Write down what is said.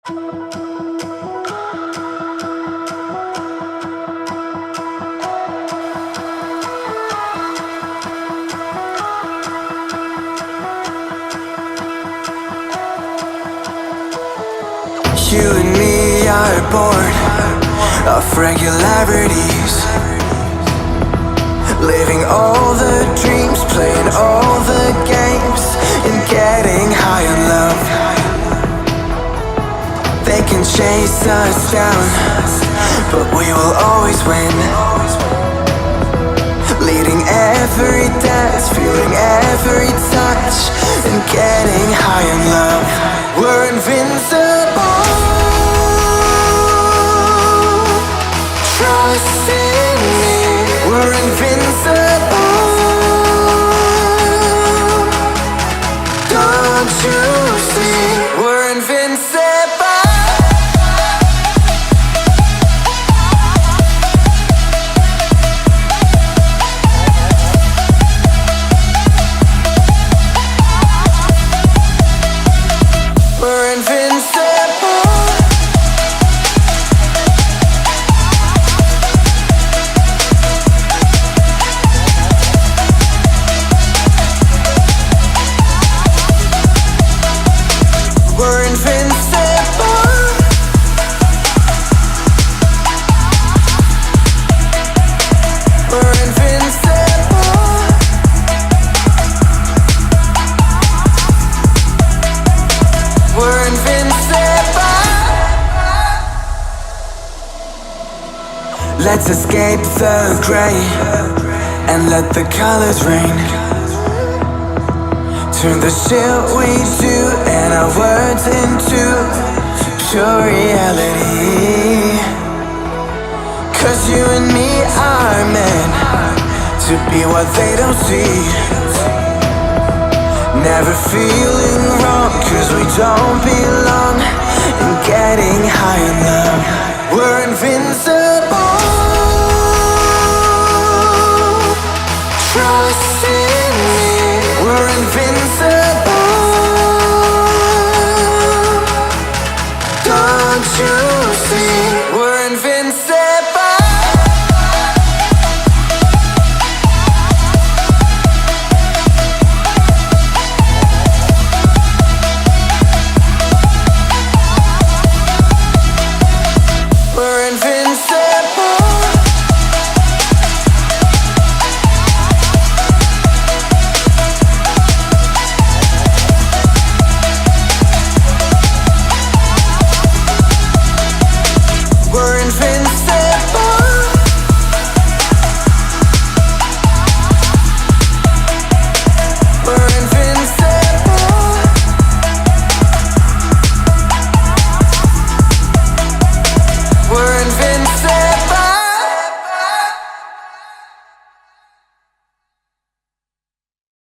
You and me are bored of regularities, living all the dreams, playing all the games, and getting high on love. They can chase us down, but we will always win. Leading every dance, feeling every touch, and getting high on love. We're invincible. Trust in me, we're invincible. Don't you see, we're invincible. We're invincible. We're invincible. We're invincible. We're invincible. Let's escape the gray and let the colors rain. Turn the shit we do and our words into pure reality. 'Cause you and me are meant to be what they don't see. Never feeling wrong 'cause we don't belong, and getting high in love. We're invincible. Trust in me, we're invincible. Don't you see?